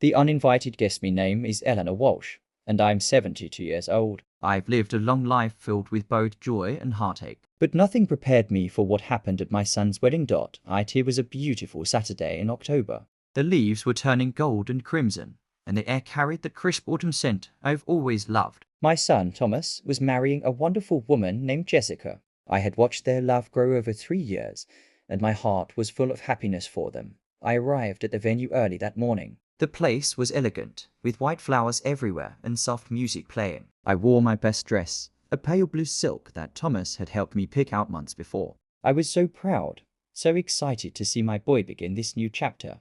The uninvited guest me name is Eleanor Walsh, and I'm 72 years old. I've lived a long life filled with both joy and heartache. But nothing prepared me for what happened at my son's wedding. It was a beautiful Saturday in October. The leaves were turning gold and crimson, and the air carried the crisp autumn scent I've always loved. My son, Thomas, was marrying a wonderful woman named Jessica. I had watched their love grow over 3 years, and my heart was full of happiness for them. I arrived at the venue early that morning. The place was elegant, with white flowers everywhere and soft music playing. I wore my best dress, a pale blue silk that Thomas had helped me pick out months before. I was so proud, so excited to see my boy begin this new chapter.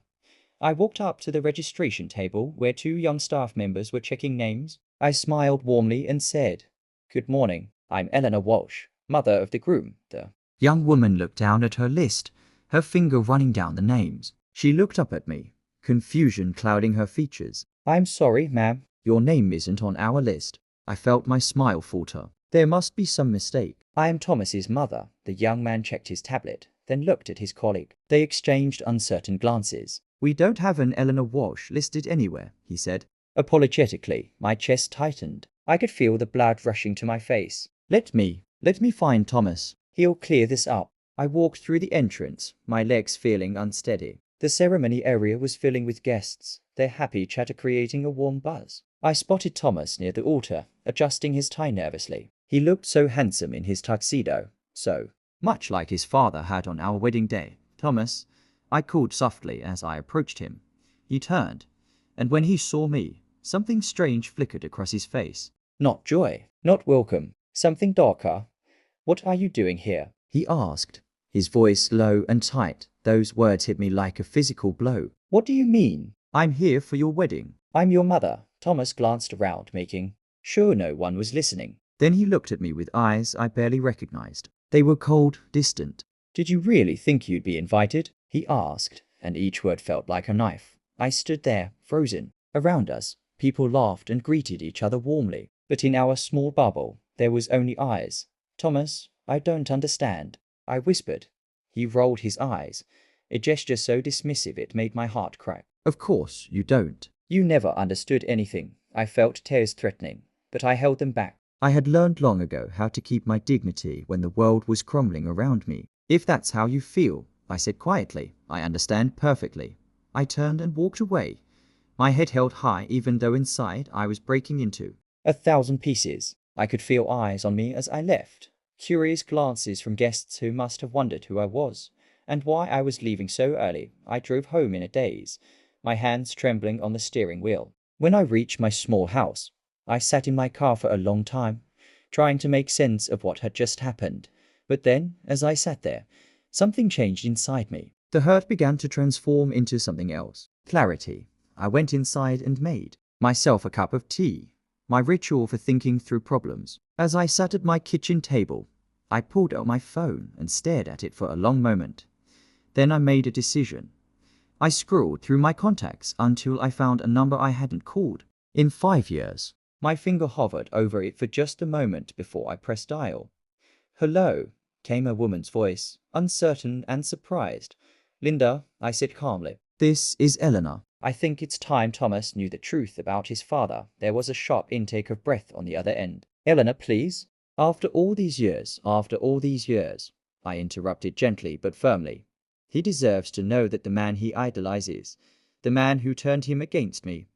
I walked up to the registration table where 2 young staff members were checking names. I smiled warmly and said, "Good morning, I'm Eleanor Walsh, mother of the groom." The young woman looked down at her list, her finger running down the names. She looked up at me, confusion clouding her features. "I'm sorry, ma'am, your name isn't on our list." I felt my smile falter. There must be some mistake. "I am Thomas's mother." The young man checked his tablet, then looked at his colleague. They exchanged uncertain glances. "We don't have an Eleanor Walsh listed anywhere," he said. Apologetically, my chest tightened. I could feel the blood rushing to my face. Let me find Thomas. He'll clear this up." I walked through the entrance, my legs feeling unsteady. The ceremony area was filling with guests, their happy chatter creating a warm buzz. I spotted Thomas near the altar, adjusting his tie nervously. He looked so handsome in his tuxedo, so much like his father had on our wedding day. "Thomas," I called softly as I approached him. He turned, and when he saw me, something strange flickered across his face. Not joy, not welcome, something darker. "What are you doing here?" he asked, his voice low and tight. Those words hit me like a physical blow. "What do you mean?" "I'm here for your wedding." "I'm your mother." Thomas glanced around, making sure no one was listening. Then he looked at me with eyes I barely recognized. They were cold, distant. "Did you really think you'd be invited?" he asked, and each word felt like a knife. I stood there, frozen. Around us, people laughed and greeted each other warmly. But in our small bubble, there was only eyes. "Thomas, I don't understand," I whispered. He rolled his eyes, a gesture so dismissive it made my heart crack. "Of course you don't. You never understood anything." I felt tears threatening, but I held them back. I had learned long ago how to keep my dignity when the world was crumbling around me. "If that's how you feel," I said quietly, "I understand perfectly." I turned and walked away, my head held high even though inside I was breaking into 1,000 pieces. I could feel eyes on me as I left, curious glances from guests who must have wondered who I was and why I was leaving so early. I drove home in a daze, my hands trembling on the steering wheel. When I reached my small house, I sat in my car for a long time, trying to make sense of what had just happened. But then, as I sat there, something changed inside me. The hurt began to transform into something else. Clarity. I went inside and made myself a cup of tea, my ritual for thinking through problems. As I sat at my kitchen table, I pulled out my phone and stared at it for a long moment. Then I made a decision. I scrolled through my contacts until I found a number I hadn't called in 5 years. My finger hovered over it for just a moment before I pressed dial. "Hello," came a woman's voice, uncertain and surprised. "Linda," I said calmly. "This is Eleanor." I think it's time Thomas knew the truth about his father. There was a sharp intake of breath on the other end. "Eleanor, please." After all these years, I interrupted gently but firmly. "He deserves to know that the man he idolizes, the man who turned him against me,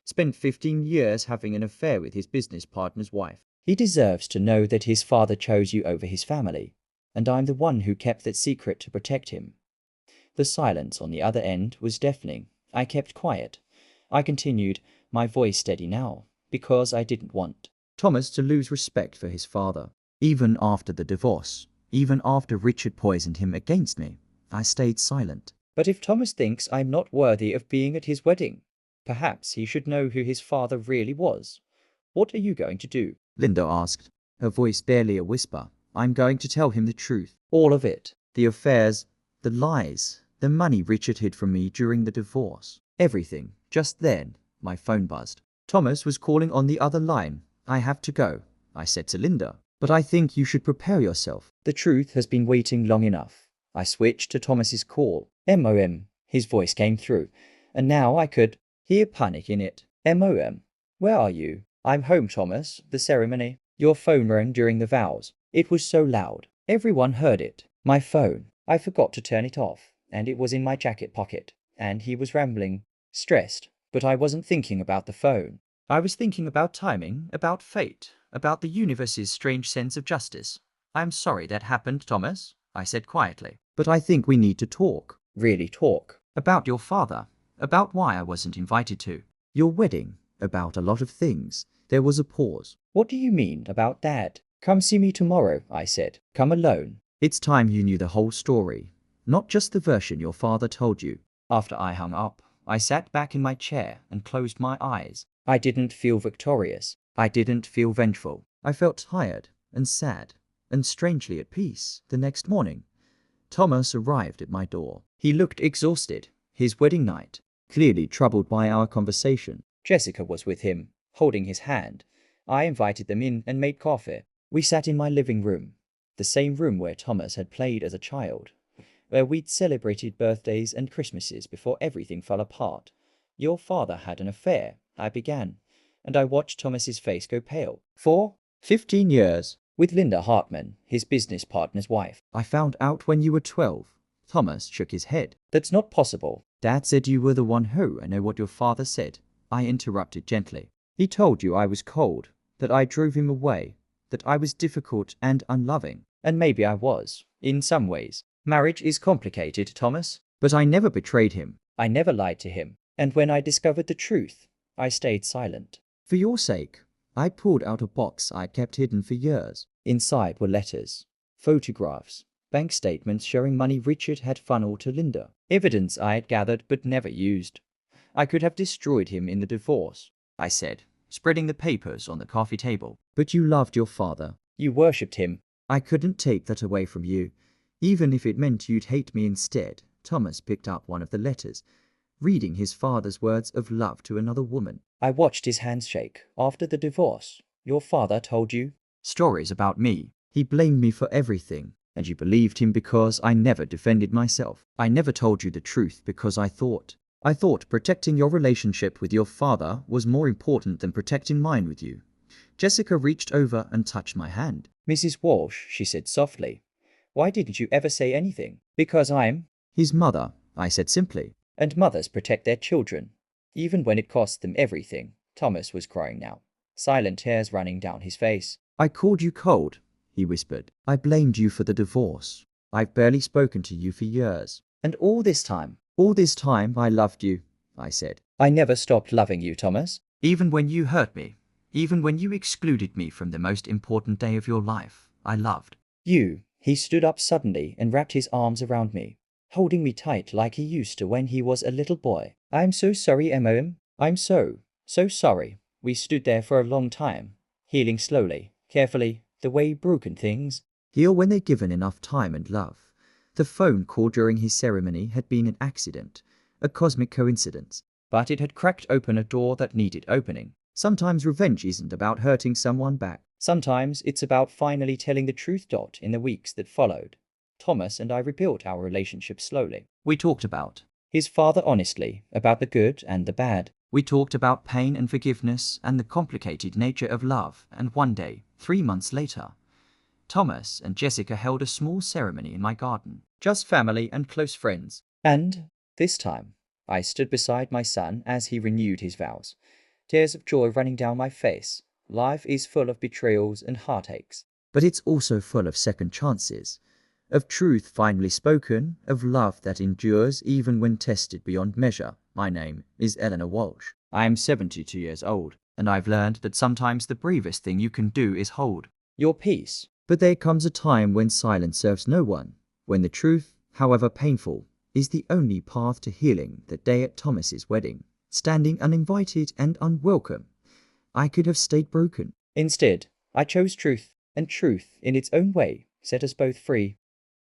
spent 15 years having an affair with his business partner's wife. He deserves to know that his father chose you over his family, and I'm the one who kept that secret to protect him." The silence on the other end was deafening. I kept quiet. I continued, my voice steady now, because I didn't want Thomas to lose respect for his father. Even after the divorce, even after Richard poisoned him against me, I stayed silent. "But if Thomas thinks I'm not worthy of being at his wedding, perhaps he should know who his father really was. What are you going to do?" Linda asked, her voice barely a whisper. "I'm going to tell him the truth. All of it. The affairs, the lies, the money Richard hid from me during the divorce. Everything." Just then, my phone buzzed. Thomas was calling on the other line. "I have to go," I said to Linda. "But I think you should prepare yourself. The truth has been waiting long enough." I switched to Thomas's call. "MOM," his voice came through, and now I could Hear panic in it. MOM. Where are you? I'm home, Thomas. The ceremony. Your phone rang during the vows. It was so loud. Everyone heard it. My phone. I forgot to turn it off, and it was in my jacket pocket. And he was rambling. Stressed. But I wasn't thinking about the phone. I was thinking about timing, about fate, about the universe's strange sense of justice. I'm sorry that happened, Thomas, I said quietly. But I think we need to talk. Really talk. About your father. About why I wasn't invited to your wedding. About a lot of things. There was a pause. What do you mean about Dad? Come see me tomorrow, I said. Come alone. It's time you knew the whole story. Not just the version your father told you. After I hung up, I sat back in my chair and closed my eyes. I didn't feel victorious. I didn't feel vengeful. I felt tired and sad and strangely at peace. The next morning, Thomas arrived at my door. He looked exhausted. His wedding night, clearly troubled by our conversation. Jessica was with him, holding his hand. I invited them in and made coffee. We sat in my living room, the same room where Thomas had played as a child, where we'd celebrated birthdays and Christmases before everything fell apart. Your father had an affair, I began, and I watched Thomas's face go pale. For 15 years, with Linda Hartman, his business partner's wife. I found out when you were 12. Thomas shook his head. That's not possible. Dad said you were the one who. I know what your father said. I interrupted gently. He told you I was cold, that I drove him away, that I was difficult and unloving. And maybe I was, in some ways. Marriage is complicated, Thomas. But I never betrayed him. I never lied to him. And when I discovered the truth, I stayed silent. For your sake, I pulled out a box I'd kept hidden for years. Inside were letters, photographs, bank statements showing money Richard had funneled to Linda. Evidence I had gathered but never used. I could have destroyed him in the divorce, I said, spreading the papers on the coffee table. But you loved your father. You worshipped him. I couldn't take that away from you, even if it meant you'd hate me instead. Thomas picked up one of the letters, reading his father's words of love to another woman. I watched his hands shake. After the divorce, your father told you stories about me. He blamed me for everything, and you believed him because I never defended myself. I never told you the truth because I thought protecting your relationship with your father was more important than protecting mine with you. Jessica reached over and touched my hand. Mrs. Walsh, she said softly, why didn't you ever say anything? Because I'm his mother, I said simply. And mothers protect their children, even when it costs them everything. Thomas was crying now, silent tears running down his face. I called you cold, he whispered. I blamed you for the divorce. I've barely spoken to you for years. And all this time I loved you, I said. I never stopped loving you, Thomas. Even when you hurt me, even when you excluded me from the most important day of your life, I loved you. He stood up suddenly and wrapped his arms around me, holding me tight like he used to when he was a little boy. I'm so sorry, M.O.M. I'm so sorry. We stood there for a long time, healing slowly, carefully, the way broken things heal when they're given enough time and love. The phone call during his ceremony had been an accident, a cosmic coincidence, but it had cracked open a door that needed opening. Sometimes revenge isn't about hurting someone back. Sometimes it's about finally telling the truth. In the weeks that followed, Thomas and I rebuilt our relationship slowly. We talked about his father honestly, about the good and the bad. We talked about pain and forgiveness and the complicated nature of love. And one day, 3 months later, Thomas and Jessica held a small ceremony in my garden. Just family and close friends. And this time, I stood beside my son as he renewed his vows. Tears of joy running down my face. Life is full of betrayals and heartaches. But it's also full of second chances. Of truth finally spoken, of love that endures even when tested beyond measure. My name is Eleanor Walsh. I am 72 years old, and I've learned that sometimes the bravest thing you can do is hold your peace. But there comes a time when silence serves no one, when the truth, however painful, is the only path to healing. That day at Thomas's wedding, standing uninvited and unwelcome, I could have stayed broken. Instead, I chose truth, and truth, in its own way, set us both free.